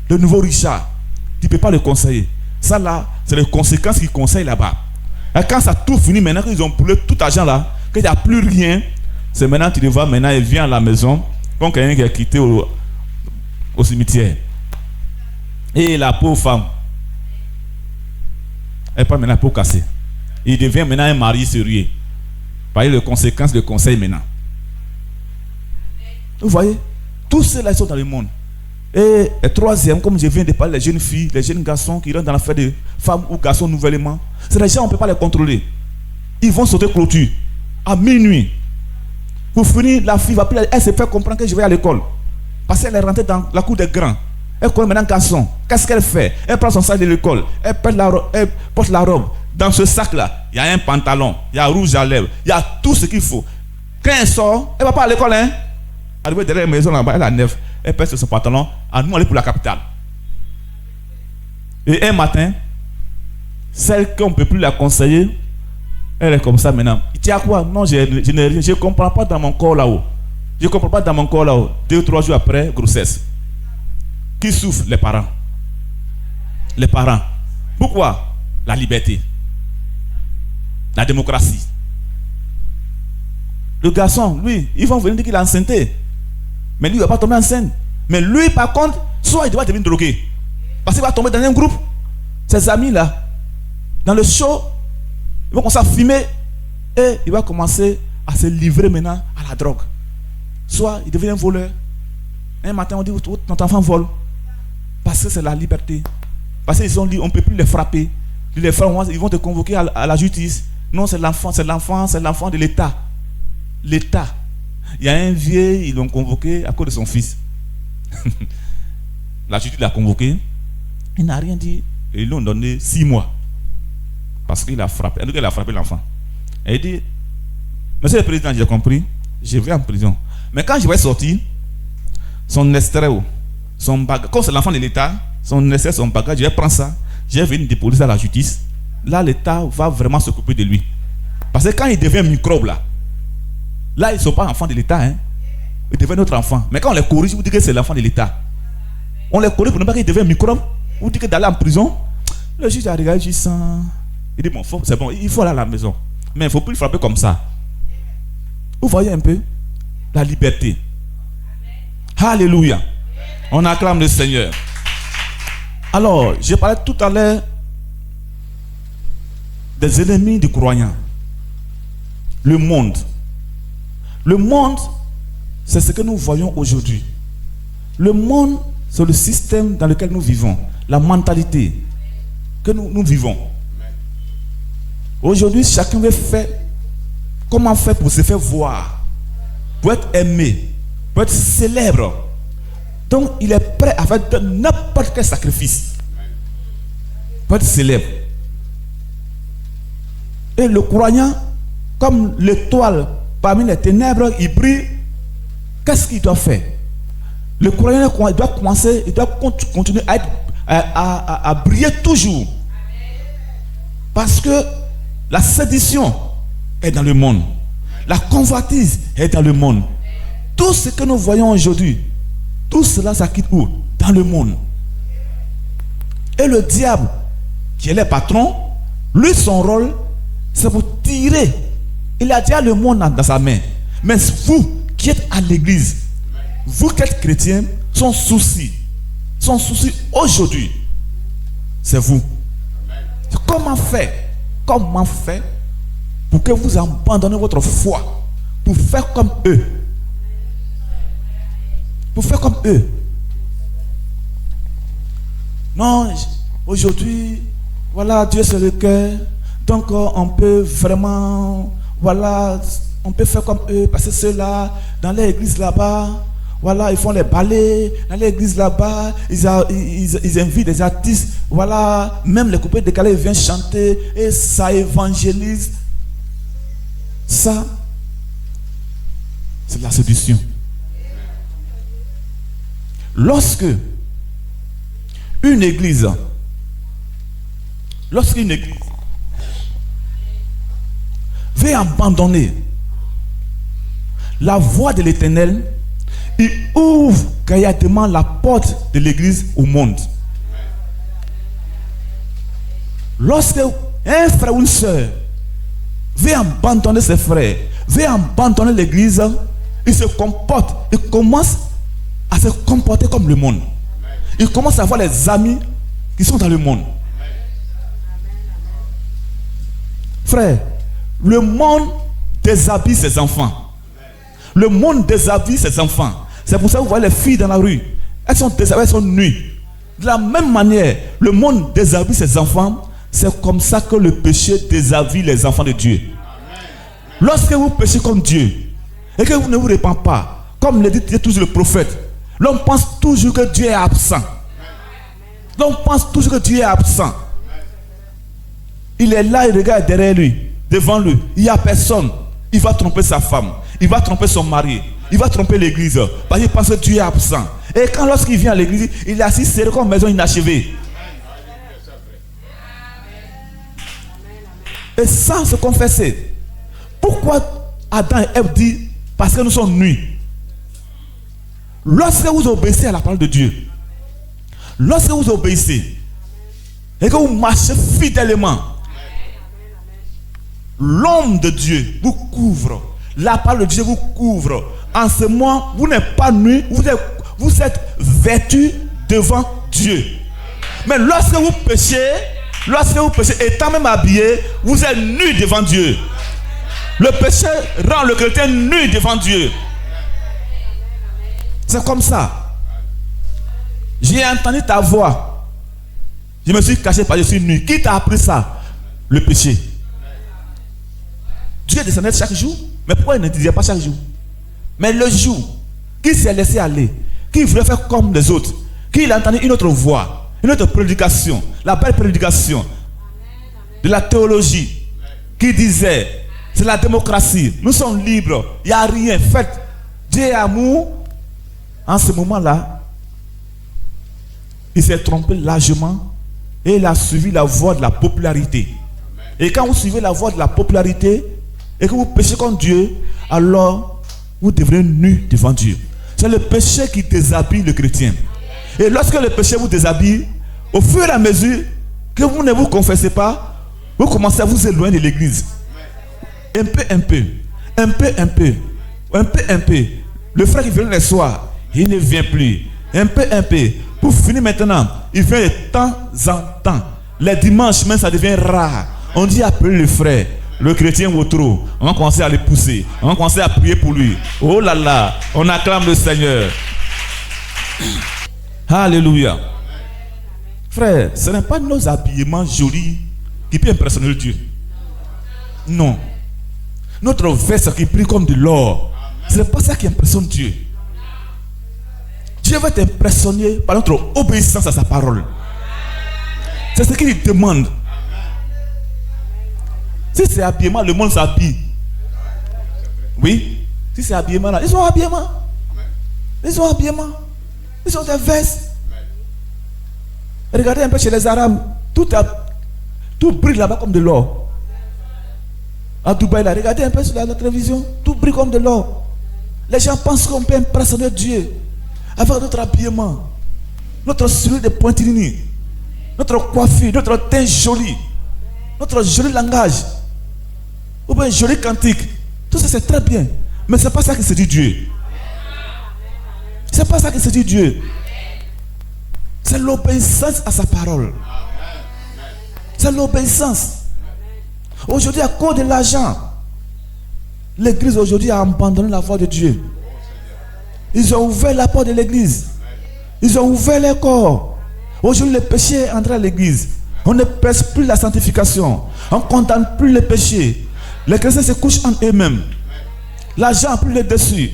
Le nouveau Richard, tu ne peux pas le conseiller. Ça là, c'est les conséquences qu'il conseille là-bas. Et quand ça a tout fini, maintenant qu'ils ont brûlé tout l'argent là, qu'il n'y a plus rien, c'est maintenant tu le vois, maintenant il vient à la maison, comme quelqu'un qui a quitté au cimetière. Et la pauvre femme, elle prend maintenant pour casser. Il devient maintenant un mari sérieux. Par les conséquences de conseil maintenant. Vous voyez, tous ceux-là sont dans le monde. Et le troisième, comme je viens de parler, les jeunes filles, les jeunes garçons qui rentrent dans l'affaire de femmes ou garçons nouvellement, c'est les gens, on ne peut pas les contrôler. Ils vont sauter clôture à minuit. Pour finir, la fille va plus, elle se fait comprendre que je vais à l'école. Parce qu'elle est rentrée dans la cour des grands. Elle connaît maintenant garçon. Qu'est-ce qu'elle fait? Elle prend son sac de l'école. Elle porte la robe. Dans ce sac-là, il y a un pantalon, il y a rouge à lèvres, il y a tout ce qu'il faut. Quand elle sort, elle ne va pas à l'école, hein? Arrivée derrière la maison là-bas, elle a neuf. Elle pèse son pantalon, à nous aller pour la capitale. Et un matin, celle qu'on ne peut plus la conseiller, elle est comme ça maintenant. Il dit à quoi? Non, je ne comprends pas dans mon corps là-haut. Je ne comprends pas dans mon corps là-haut. 2 ou 3 jours après, grossesse. Qui souffre? Les parents. Les parents. Pourquoi? La liberté. La démocratie. Le garçon, lui, ils vont venir dire qu'il est enceinte. Mais lui, il ne va pas tomber enceinte. Mais lui, par contre, soit il doit devenir drogué. Parce qu'il va tomber dans un groupe. Ses amis là, dans le show, ils vont commencer à fumer. Et il va commencer à se livrer maintenant à la la drogue. Soit il devient un voleur. Un matin, on dit notre enfant vole. Parce que c'est la liberté. Parce qu'ils ont dit on ne peut plus les frapper. Ils vont te convoquer à la justice. Non, c'est l'enfant de l'État. L'État. Il y a un vieux, ils l'ont convoqué à cause de son fils. La justice l'a convoqué. Il n'a rien dit. Et ils lui ont donné 6 mois. Parce qu'il a frappé. Il a frappé l'enfant. Et il dit, monsieur le président, j'ai compris, je vais en prison. Mais quand je vais sortir, son extrait, son bagage, comme c'est l'enfant de l'État, son extrait, son bagage, je vais prendre ça, je vais venir déposer à la justice. Là, l'État va vraiment s'occuper de lui. Parce que quand il devient microbe, là, ils ne sont pas enfants de l'État. Hein. Ils deviennent notre enfant. Mais quand on les corrige, vous dites que c'est l'enfant de l'État. On les corrige pour ne pas qu'ils deviennent microbe. Vous dites que d'aller en prison, le juge a regardé, il dit, il dit, bon, c'est bon, il faut aller à la maison. Mais il ne faut plus le frapper comme ça. Vous voyez un peu la liberté. Alléluia. On acclame le Seigneur. Alors, j'ai parlé tout à l'heure des ennemis du croyant. Le monde. Le monde, c'est ce que nous voyons aujourd'hui. Le monde, c'est le système dans lequel nous vivons. La mentalité que nous vivons. Aujourd'hui, chacun veut faire comment faire pour se faire voir, pour être aimé, pour être célèbre. Donc, il est prêt à faire n'importe quel sacrifice pour être célèbre. Et le croyant, comme l'étoile parmi les ténèbres, il brille. Qu'est-ce qu'il doit faire? Le croyant il doit commencer, il doit continuer à briller toujours. Parce que la sédition est dans le monde. La convoitise est dans le monde. Tout ce que nous voyons aujourd'hui, tout cela, ça quitte où? Dans le monde. Et le diable, qui est le patron, lui, son rôle, c'est pour tirer. Il a déjà le monde dans sa main. Mais vous, qui êtes à l'église, vous qui êtes chrétiens, son souci aujourd'hui, c'est vous. Comment faire pour que vous abandonnez votre foi, pour faire comme eux. Pour faire comme eux. Non, aujourd'hui, voilà, Dieu c'est le cœur. Donc on peut vraiment, voilà, on peut faire comme eux. Parce que ceux-là, dans l'église là-bas, voilà, ils font les ballets. Dans l'église là-bas, ils invitent des artistes. Voilà, même les couples décalés viennent chanter et ça évangélise. Ça, c'est la séduction. Lorsqu'une église veut abandonner la voie de l'Éternel, il ouvre gaillardement la porte de l'église au monde. Lorsque un frère ou une soeur veut abandonner ses frères, veut abandonner l'église, il se comporte, il commence à se comporter comme le monde. Il commence à avoir les amis qui sont dans le monde. Frère, le monde déshabille ses enfants. Le monde déshabille ses enfants. C'est pour ça que vous voyez les filles dans la rue. Elles sont déshabillées, elles sont nues. De la même manière, le monde déshabille ses enfants. C'est comme ça que le péché déshabille les enfants de Dieu. Lorsque vous péchez comme Dieu et que vous ne vous répandez pas, comme le dit toujours le prophète, l'homme pense toujours que Dieu est absent. L'homme pense toujours que Dieu est absent. Il est là, il regarde derrière lui, devant lui. Il n'y a personne. Il va tromper sa femme. Il va tromper son mari. Il va tromper l'église. Parce qu'il pense que Dieu est absent. Et quand lorsqu'il vient à l'église, il est assis serré comme une maison inachevée. Et sans se confesser. Pourquoi Adam et Ève disent parce que nous sommes nus? Lorsque vous obéissez à la parole de Dieu, lorsque vous obéissez et que vous marchez fidèlement, l'homme de Dieu vous couvre. La parole de Dieu vous couvre. En ce moment, vous n'êtes pas nus, vous êtes vêtus devant Dieu. Mais lorsque vous péchez, étant même habillé, vous êtes nus devant Dieu. Le péché rend le chrétien nu devant Dieu. C'est comme ça. J'ai entendu ta voix. Je me suis caché parce que je suis nu. Qui t'a appris ça? Le péché. Dieu descendait chaque jour. Mais pourquoi il ne disait pas chaque jour? Mais le jour qui s'est laissé aller, qui voulait faire comme les autres, qui a entendu une autre voix, une autre prédication, la belle prédication de la théologie, qui disait, c'est la démocratie, nous sommes libres, il n'y a rien, faites, Dieu est amour. En ce moment-là, il s'est trompé largement et il a suivi la voie de la popularité. Et quand vous suivez la voie de la popularité et que vous péchez contre Dieu, alors vous devenez nu devant Dieu. C'est le péché qui déshabille le chrétien. Et lorsque le péché vous déshabille, au fur et à mesure que vous ne vous confessez pas, vous commencez à vous éloigner de l'église. Un peu. Le frère qui vient les soirs, il ne vient plus. Un peu. Pour finir maintenant, il vient de temps en temps. Les dimanches, même ça devient rare. On dit appeler le frère, le chrétien Wotro. On va commencer à le pousser. On va commencer à prier pour lui. Oh là là, on acclame le Seigneur. Alléluia. Frère, ce n'est pas nos habillements jolis qui peuvent impressionner Dieu. Non. Notre veste qui brille comme de l'or, ce n'est pas ça qui impressionne Dieu. Dieu va t'impressionner par notre obéissance à sa parole. C'est ce qu'il demande. Si c'est habillement, le monde s'habille. Oui. Si c'est habillement là, ils ont habillement. Ils ont des vestes. Regardez un peu chez les Arabes. Tout brille là-bas comme de l'or. À Dubaï là, regardez un peu sur la télévision. Tout brille comme de l'or. Les gens pensent qu'on peut impressionner Dieu avec notre habillement, notre soulier de pointilline, notre coiffure, notre teint joli, notre joli langage, ou bien un joli cantique. Tout ça c'est très bien. Mais ce n'est pas ça qui séduit Dieu. C'est pas ça qui séduit Dieu. C'est l'obéissance à sa parole. C'est l'obéissance. Aujourd'hui, à cause de l'argent, l'église aujourd'hui a abandonné la voie de Dieu. Ils ont ouvert la porte de l'église. Ils ont ouvert les corps. Aujourd'hui, le péché est entré à l'église. On ne presse plus la sanctification. On ne condamne plus le péché. Les chrétiens se couchent en eux-mêmes. L'argent a pris le dessus.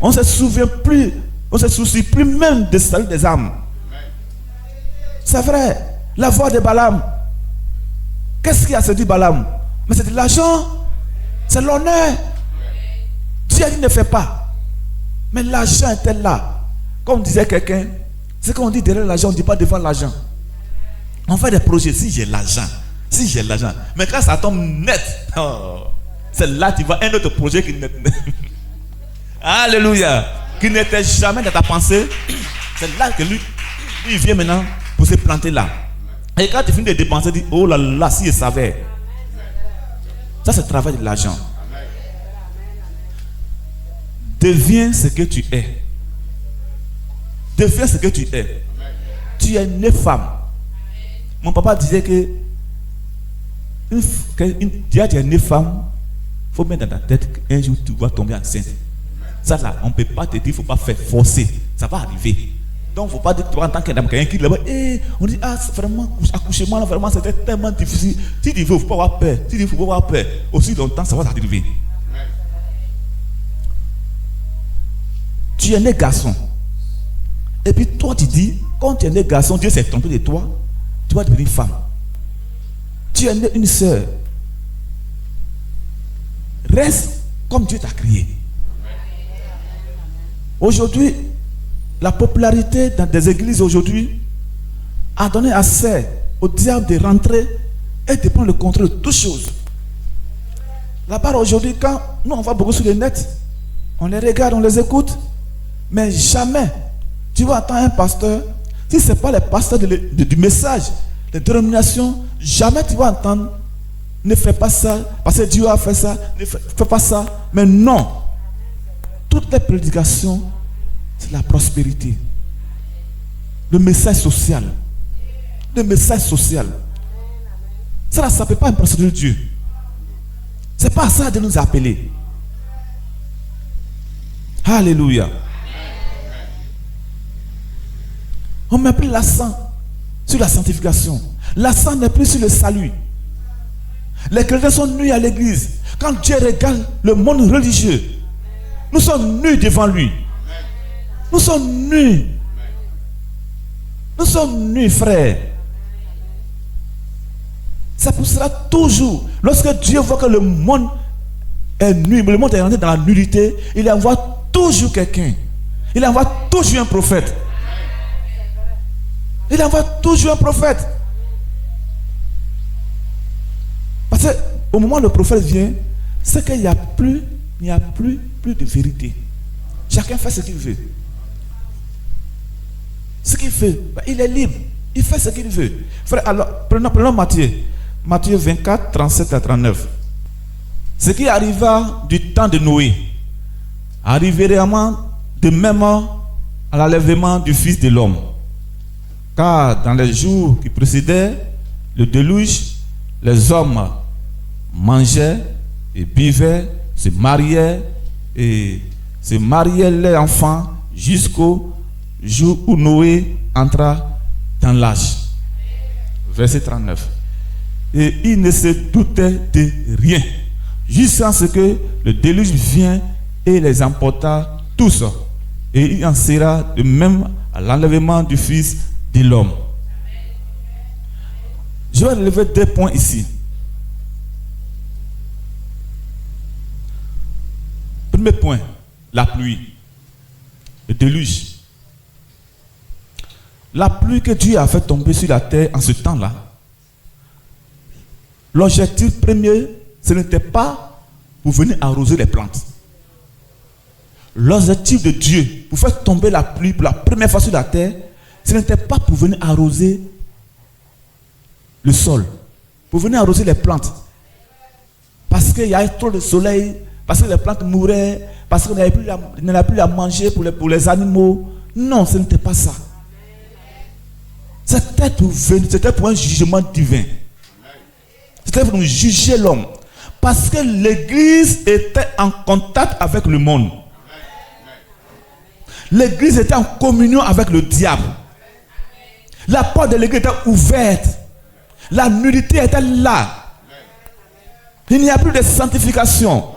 On ne se souvient plus, on ne se soucie plus même de salut des âmes. C'est vrai. La voix de Balaam. Qu'est-ce qui a séduit Balaam? Mais c'est de l'argent. C'est l'honneur. Dieu ne fait pas. Mais l'argent était là. Comme disait quelqu'un, c'est qu'on dit derrière l'argent, on ne dit pas devant l'argent. On fait des projets. Si j'ai l'argent. Mais quand ça tombe net, c'est là que tu vois un autre projet qui n'est Alléluia. Qui n'était jamais dans ta pensée. C'est là que lui vient maintenant pour se planter là. Et quand tu finis de dépenser, tu dis, oh là là, si je savais. Ça, c'est le travail de l'argent. Deviens ce que tu es. Deviens ce que tu es. Tu es une femme. Mon papa disait que tu es une femme, il faut mettre dans ta tête qu'un jour tu vas tomber enceinte. Ça là, on ne peut pas te dire, il ne faut pas faire forcer. Ça va arriver. Donc, il ne faut pas dire que toi en tant que dame, quelqu'un qui là-bas, on dit, vraiment, accouchement, vraiment, c'était tellement difficile. Si tu veux, il ne faut pas avoir peur. Si tu veux, il ne faut pas avoir peur. Aussi longtemps, ça va arriver. Tu es né garçon. Et puis toi, tu dis, quand tu es né garçon, Dieu s'est trompé de toi, tu vas devenir femme. Tu es né une sœur. Reste comme Dieu t'a créé. Aujourd'hui, la popularité dans des églises aujourd'hui a donné assez au diable de rentrer et de prendre le contrôle de toutes choses. Là-bas aujourd'hui, quand nous on va beaucoup sur le net, on les regarde, on les écoute, mais jamais tu vas entendre un pasteur, si ce n'est pas le pasteur du message, de dénomination, jamais tu vas entendre, ne fais pas ça, parce que Dieu a fait ça, ne fais pas ça. Mais non, toutes les prédications, c'est la prospérité. Le message social. Le message social. Ça ne peut pas impressionner Dieu. C'est pas ça de nous appeler. Alléluia. On ne met plus l'accent sur la sanctification. L'accent n'est plus sur le salut. Les chrétiens sont nus à l'église. Quand Dieu regarde le monde religieux, nous sommes nus devant lui. Nous sommes nus. Nous sommes nus, frères. Ça poussera toujours. Lorsque Dieu voit que le monde est nu, le monde est rentré dans la nudité, il envoie toujours quelqu'un. Il envoie toujours un prophète. Il envoie toujours un prophète. Parce qu'au moment où le prophète vient, c'est qu'il n'y a plus de vérité. Chacun fait ce qu'il veut. Ce qu'il fait, il est libre. Il fait ce qu'il veut. Frère, alors, prenons Matthieu. Matthieu 24, 37 à 39. Ce qui arriva du temps de Noé arrivera de même à l'enlèvement du Fils de l'homme. Car dans les jours qui précédaient le déluge, les hommes mangeaient et buvaient, se mariaient les enfants jusqu'au jour où Noé entra dans l'âge. Verset 39. Et il ne se doutait de rien, jusqu'à ce que le déluge vienne et les emporta tous. Et il en sera de même à l'enlèvement du Fils de l'homme. Je vais relever 2 points ici. Premier point, la pluie, le déluge. La pluie que Dieu a fait tomber sur la terre en ce temps-là, l'objectif premier, ce n'était pas pour venir arroser les plantes. L'objectif de Dieu pour faire tomber la pluie pour la première fois sur la terre, ce n'était pas pour venir arroser le sol, pour venir arroser les plantes. Parce qu'il y avait trop de soleil, parce que les plantes mouraient, parce qu'on n'avait plus à manger pour les animaux. Non, ce n'était pas ça. C'était pour un jugement divin. C'était pour nous juger l'homme. Parce que l'Église était en contact avec le monde. L'Église était en communion avec le diable. La porte de l'Église était ouverte. La nudité était là. Il n'y a plus de sanctification.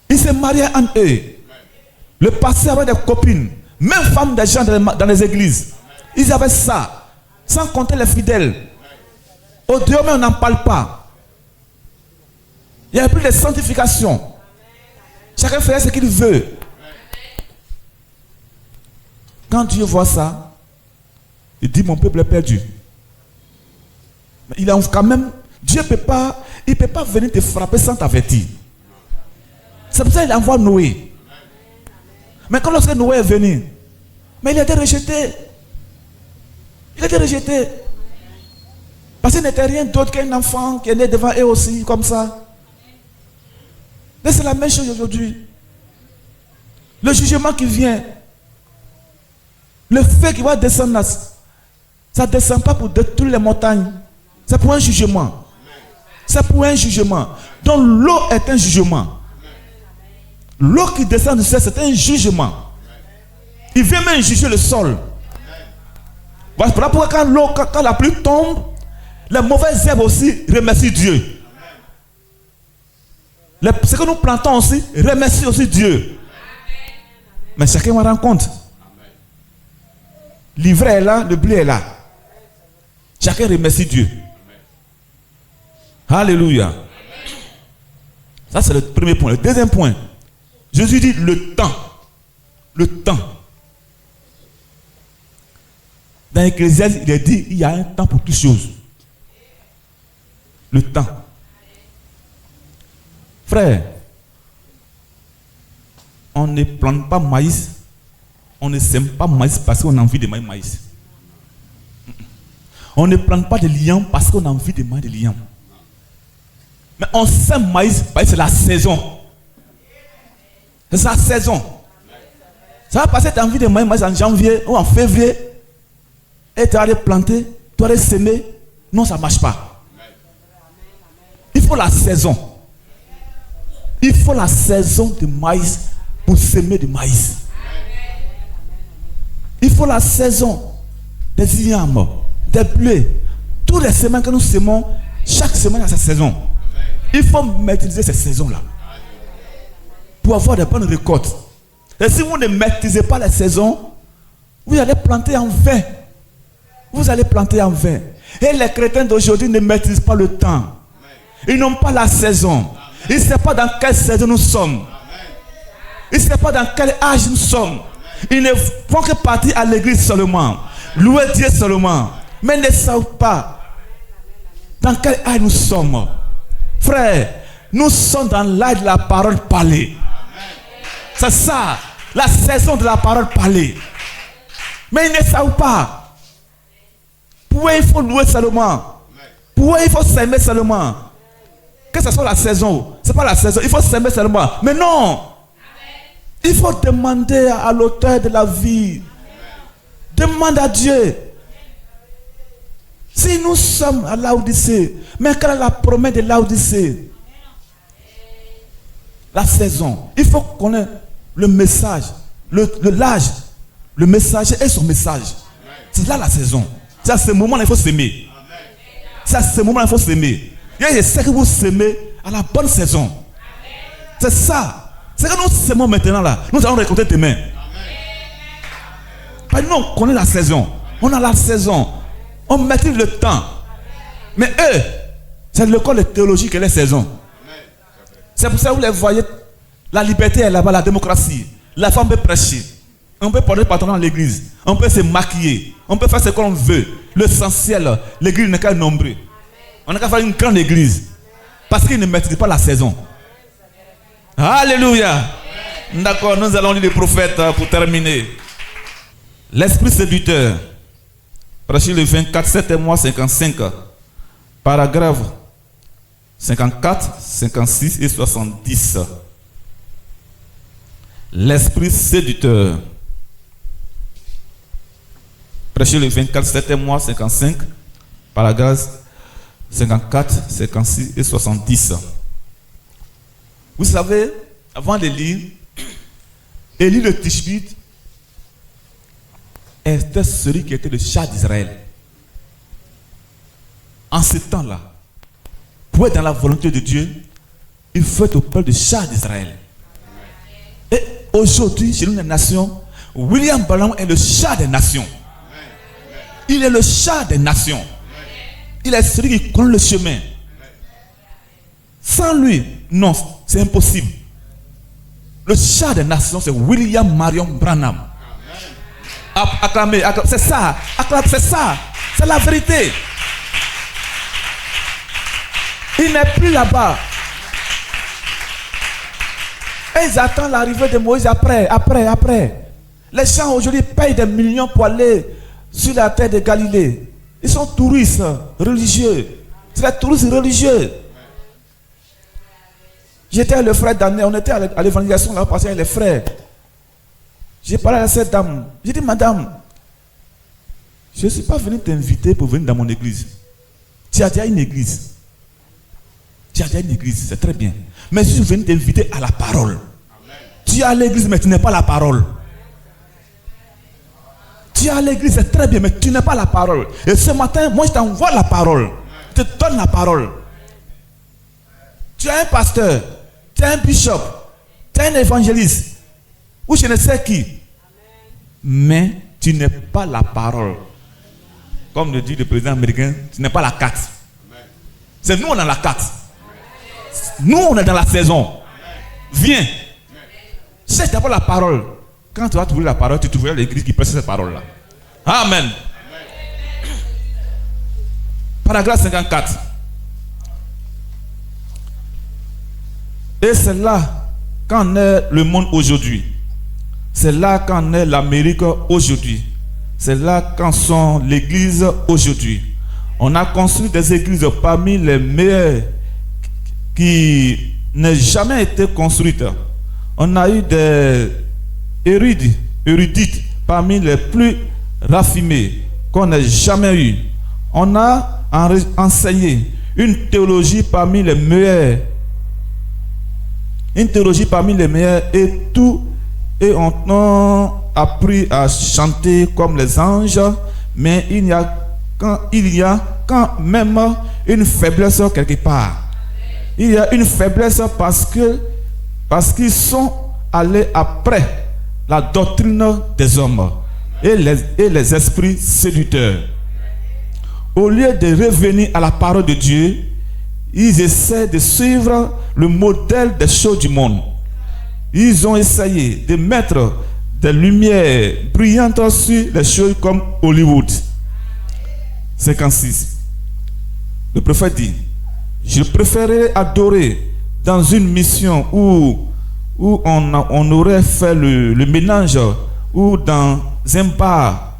Ils se mariaient entre eux. Le pasteur avait des copines. Même femmes des gens dans les églises. Ils avaient ça. Sans compter les fidèles. Au dehors, mais on n'en parle pas. Il n'y a plus de sanctification. Chacun fait ce qu'il veut. Quand Dieu voit ça, il dit mon peuple est perdu. Mais il a quand même, Dieu ne peut pas venir te frapper sans t'avertir. C'est pour ça qu'il envoie Noé. Mais quand lorsque Noé est venu, mais il a été rejeté. Il a été rejeté. Parce qu'il n'était rien d'autre qu'un enfant qui est né devant eux aussi, comme ça. Mais c'est la même chose aujourd'hui. Le jugement qui vient, le feu qui va descendre là, ça ne descend pas pour détruire les montagnes. C'est pour un jugement. C'est pour un jugement. Donc l'eau est un jugement. L'eau qui descend du ciel, c'est un jugement. Il vient même juger le sol. Voilà pourquoi quand la pluie tombe, les mauvaises herbes aussi remercient Dieu. Ce que nous plantons aussi remercie aussi Dieu. Mais chacun va rendre compte. L'ivraie est là, le blé est là. Chacun remercie Dieu. Alléluia. Ça c'est le premier point. Le deuxième point, Jésus dit le temps. Le temps. Dans l'Ecclésiaste, il est dit il y a un temps pour toutes choses. Le temps. Frère, on ne plante pas maïs, on ne sème pas maïs parce qu'on a envie de maïs. On ne plante pas de lions parce qu'on a envie de manger de lions. Mais on sème maïs parce que c'est la saison. C'est sa saison. Ça va passer, tu as envie de manger maïs en janvier ou en février. Et tu vas aller planter, tu vas aller semer. Non, ça ne marche pas. Il faut la saison. Il faut la saison de maïs pour semer du maïs. Il faut la saison des yams, des blés. Toutes les semaines que nous semons, chaque semaine a sa saison. Il faut maîtriser ces saisons-là pour avoir de bonnes récoltes. Et si vous ne maîtrisez pas les saisons, vous allez planter en vain. Vous allez planter en vain. Et les chrétiens d'aujourd'hui ne maîtrisent pas le temps. Ils n'ont pas la saison. Ils ne savent pas dans quelle saison nous sommes. Ils ne savent pas dans quel âge nous sommes. Ils ne font que partir à l'église seulement. Louer Dieu seulement. Mais ils ne savent pas dans quel âge nous sommes. Frère, nous sommes dans l'âge de la parole parlée. C'est ça, la saison de la parole parlée. Mais ils ne savent pas. Pourquoi il faut louer seulement? Pourquoi il faut s'aimer seulement? Que ce soit la saison, ce n'est pas la saison, il faut s'aimer seulement. Mais non! Il faut demander à l'auteur de la vie. Demande à Dieu. Si nous sommes à Laodicée, mais quelle est la promesse de Laodicée? La saison. Il faut connaître le message, l'âge, le messager et son message. C'est là la saison. C'est à ce moment-là qu'il faut s'aimer. C'est à ce moment-là qu'il faut s'aimer. Je sais que vous s'aimez à la bonne saison. C'est ça. C'est que nous s'aimons maintenant là. Nous allons récolter demain. Parce que nous on connaît la saison. On a la saison. On maîtrise le temps. Mais eux, c'est l'école de théologie qui est la saison. C'est pour ça que vous les voyez. La liberté est là-bas, la démocratie. La femme peut prêcher. On peut porter patron dans l'église. On peut se maquiller. On peut faire ce qu'on veut. L'essentiel, l'église n'est qu'un nombreux. On n'a qu'à faire une grande église. Parce qu'ils ne maîtrisent pas la saison. Alléluia. D'accord, nous allons lire les prophètes pour terminer. L'esprit séducteur. Prêché le 24 septembre 55. Paragraphe 54, 56 et 70. L'esprit séducteur. Prêché le 24 septembre 55. Paragraphe 54, 56 et 70. Vous savez, avant de lire, Élie le Tishbite était celui qui était le chat d'Israël. En ce temps-là, pour être dans la volonté de Dieu, il faut être au peuple du chat d'Israël. Et aujourd'hui, chez nous les nations, William Branham est le chat des nations. Il est le chat des nations. Il est celui qui connaît le chemin. Sans lui, non, c'est impossible. Le chat des nations, c'est William Marion Branham. Acclamez, c'est ça. C'est ça. C'est la vérité. Il n'est plus là-bas. Et ils attendent l'arrivée de Moïse après. Les gens aujourd'hui payent des millions pour aller sur la terre de Galilée. Ils sont touristes religieux. C'est des touristes religieux. J'étais avec le frère Daniel, on était à l'évangélisation là, passé avec les frères. J'ai parlé à cette dame. J'ai dit, madame, je ne suis pas venu t'inviter pour venir dans mon église. Tu as déjà une église. C'est très bien. Mais je suis venu t'inviter à la parole. Amen. Tu es à l'église, mais tu n'es pas la parole. Tu es à l'église, c'est très bien, mais tu n'es pas la parole. Et ce matin, moi je t'envoie la parole. Je te donne la parole. Tu es un pasteur, tu es un bishop, tu es un évangéliste, ou je ne sais qui. Mais tu n'es pas la parole. Comme le dit le président américain, tu n'es pas la carte. C'est nous on a la carte. Nous on est dans la saison. Viens. Cherche d'abord la parole. Quand tu vas trouver la parole, tu trouveras l'église qui prêche cette parole-là. Amen. Paragraphe 54. Et c'est là qu'en est le monde aujourd'hui. C'est là qu'en est l'Amérique aujourd'hui. C'est là qu'en sont l'église aujourd'hui. On a construit des églises parmi les meilleures qui n'aient jamais été construites. On a eu des érudites parmi les plus raffinés qu'on n'ait jamais eu. On a enseigné une théologie parmi les meilleures. une théologie parmi les meilleures, et on a appris à chanter comme les anges, mais il y a quand même une faiblesse quelque part. Il y a une faiblesse parce qu'ils sont allés après la doctrine des hommes et les esprits séducteurs. Au lieu de revenir à la parole de Dieu, ils essaient de suivre le modèle des choses du monde. Ils ont essayé de mettre des lumières brillantes sur les choses comme Hollywood. 56. Le prophète dit: je préférais adorer dans une mission où on aurait fait le ménage, ou dans un bar,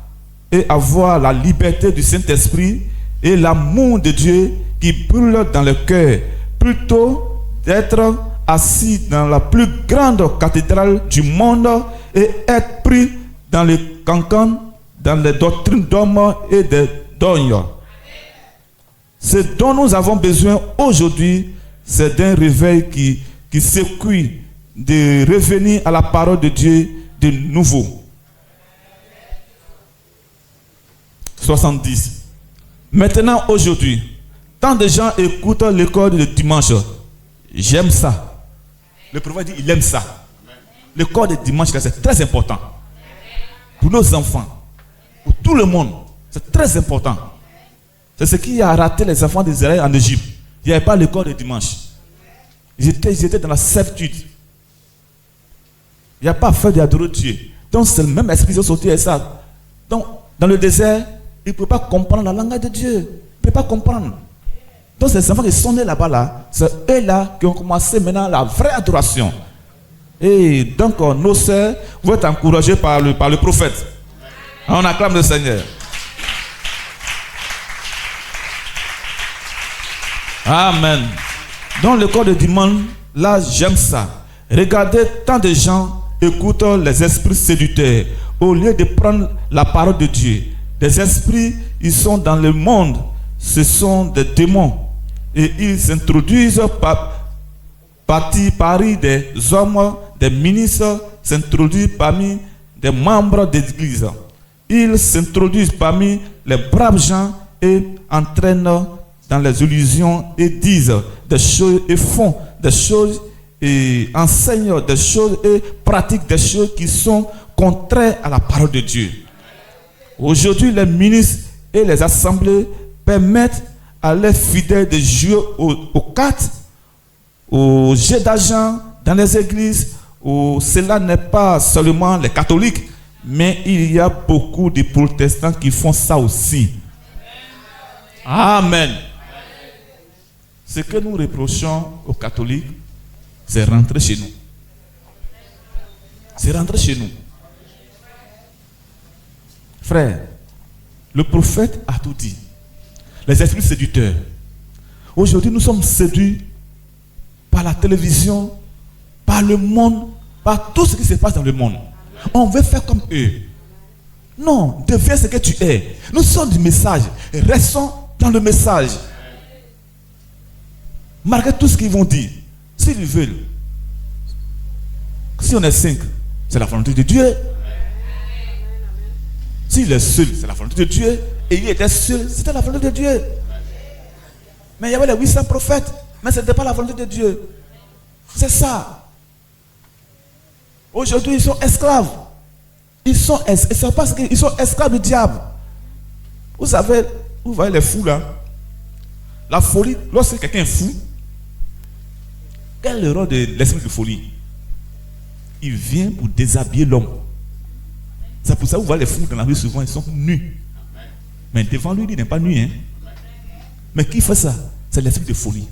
et avoir la liberté du Saint-Esprit et l'amour de Dieu qui brûle dans le cœur, plutôt d'être assis dans la plus grande cathédrale du monde et être pris dans les cancans, dans les doctrines d'hommes et des dogmes. Ce dont nous avons besoin aujourd'hui, c'est d'un réveil qui secoue, de revenir à la parole de Dieu de nouveau. 70. Maintenant, aujourd'hui, tant de gens écoutent l'école de dimanche. J'aime ça. Le prophète dit, il aime ça. L'école de dimanche, c'est très important. Pour nos enfants, pour tout le monde, c'est très important. C'est ce qui a raté les enfants d'Israël en Égypte. Il n'y avait pas l'école de dimanche. Ils étaient dans la servitude. Il n'y a pas fait d'adorer Dieu. Donc c'est le même esprit qui est sorti et ça. Donc dans le désert, ils ne pouvaient pas comprendre la langue de Dieu. Ils ne pouvaient pas comprendre. Donc ces enfants qui sont nés là-bas, c'est eux-là qui ont commencé maintenant la vraie adoration. Et donc nos sœurs vont être encouragées par le prophète. On acclame le Seigneur. Amen. Dans le corps de dimanche, là j'aime ça. Regardez, tant de gens écoutent les esprits séducteurs au lieu de prendre la parole de Dieu. Des esprits, ils sont dans le monde, ce sont des démons. Et ils s'introduisent parmi des hommes, des ministres, s'introduisent parmi des membres des églises. Ils s'introduisent parmi les braves gens et entraînent dans les illusions et disent des choses et font des choses et enseignent des choses et pratiquent des choses qui sont contraires à la parole de Dieu. Aujourd'hui, les ministres et les assemblées permettent à leurs fidèles de jouer aux cartes, aux jeux d'argent dans les églises, où cela n'est pas seulement les catholiques, mais il y a beaucoup de protestants qui font ça aussi. Amen. Ce que nous reprochons aux catholiques, c'est rentrer chez nous. C'est rentrer chez nous. Frère, le prophète a tout dit. Les esprits séducteurs. Aujourd'hui, nous sommes séduits par la télévision, par le monde, par tout ce qui se passe dans le monde. On veut faire comme eux. Non, deviens ce que tu es. Nous sommes du message. Restons dans le message. Malgré tout ce qu'ils vont dire, s'ils veulent, si on est 5, c'est la volonté de Dieu. S'il est seul, c'est la volonté de Dieu. Et il était seul, c'était la volonté de Dieu. Mais il y avait les 800 prophètes, mais ce n'était pas la volonté de Dieu. C'est ça. Aujourd'hui, ils sont esclaves. Ils sont esclaves du diable. Vous savez, vous voyez les fous là. La folie, lorsque quelqu'un est fou, quel est le rôle de l'esprit de folie? Il vient pour déshabiller l'homme. C'est pour ça que vous voyez les fous dans la rue, souvent ils sont nus. Mais devant lui, il n'est pas nu. Hein? Mais qui fait ça? C'est l'esprit de folie.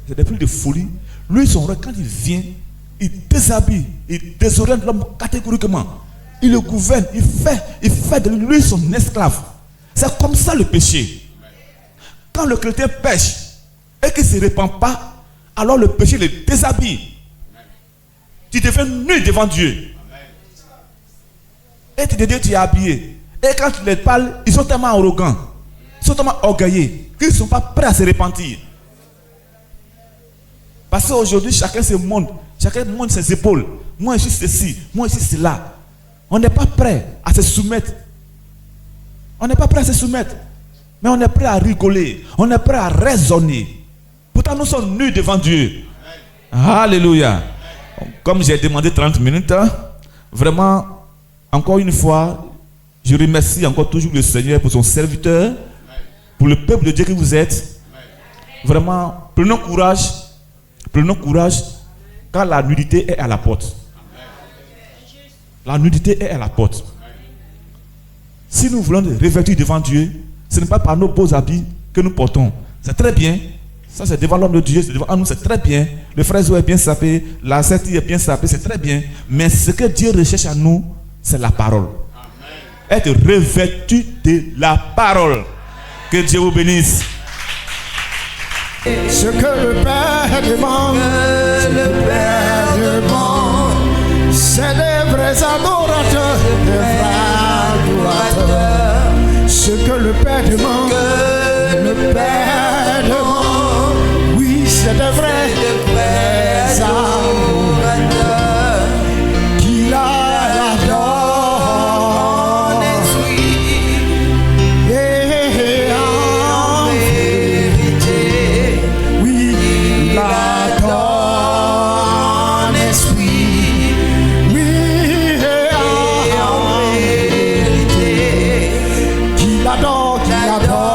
C'est l'esprit de folie. Lui, son rôle, quand il vient, il déshabille, il désoriente l'homme catégoriquement. Il le gouverne, il fait de lui son esclave. C'est comme ça le péché. Quand le chrétien pêche et qu'il ne se répand pas, alors le péché le déshabille. Tu deviens nu devant Dieu. Et tu te dis tu es habillé. Et quand tu les parles, ils sont tellement arrogants, ils sont tellement orgueilleux qu'ils ne sont pas prêts à se repentir. Parce qu'aujourd'hui, chacun se montre Chacun monte ses épaules. Moi, je suis ceci. Moi, je suis cela. On n'est pas prêt à se soumettre. On n'est pas prêt à se soumettre. Mais on est prêt à rigoler. On est prêt à raisonner. Pourtant, nous sommes nus devant Dieu. Alléluia. Comme j'ai demandé 30 minutes, vraiment, encore une fois, je remercie encore toujours le Seigneur pour son serviteur, pour le peuple de Dieu que vous êtes. Vraiment, prenons courage, car la nudité est à la porte. La nudité est à la porte. Si nous voulons revêtir devant Dieu, ce n'est pas par nos beaux habits que nous portons. C'est très bien. Ça, c'est devant l'homme de Dieu, c'est devant nous, c'est très bien. Le frère Zoé est bien sapé, la sœur est bien sapée, c'est très bien. Mais ce que Dieu recherche à nous, c'est la parole. Amen. Être revêtu de la parole. Que Dieu vous bénisse. Ce que le Père demande, c'est des vrais adorateurs, des vrais adorateurs. Ce que le Père demande, oui, c'est des vrais adorateurs qui l'adorent. Et en vérité, oui, l'adorent en esprit. Oui, et en vérité, qui l'adore, qui l'adore.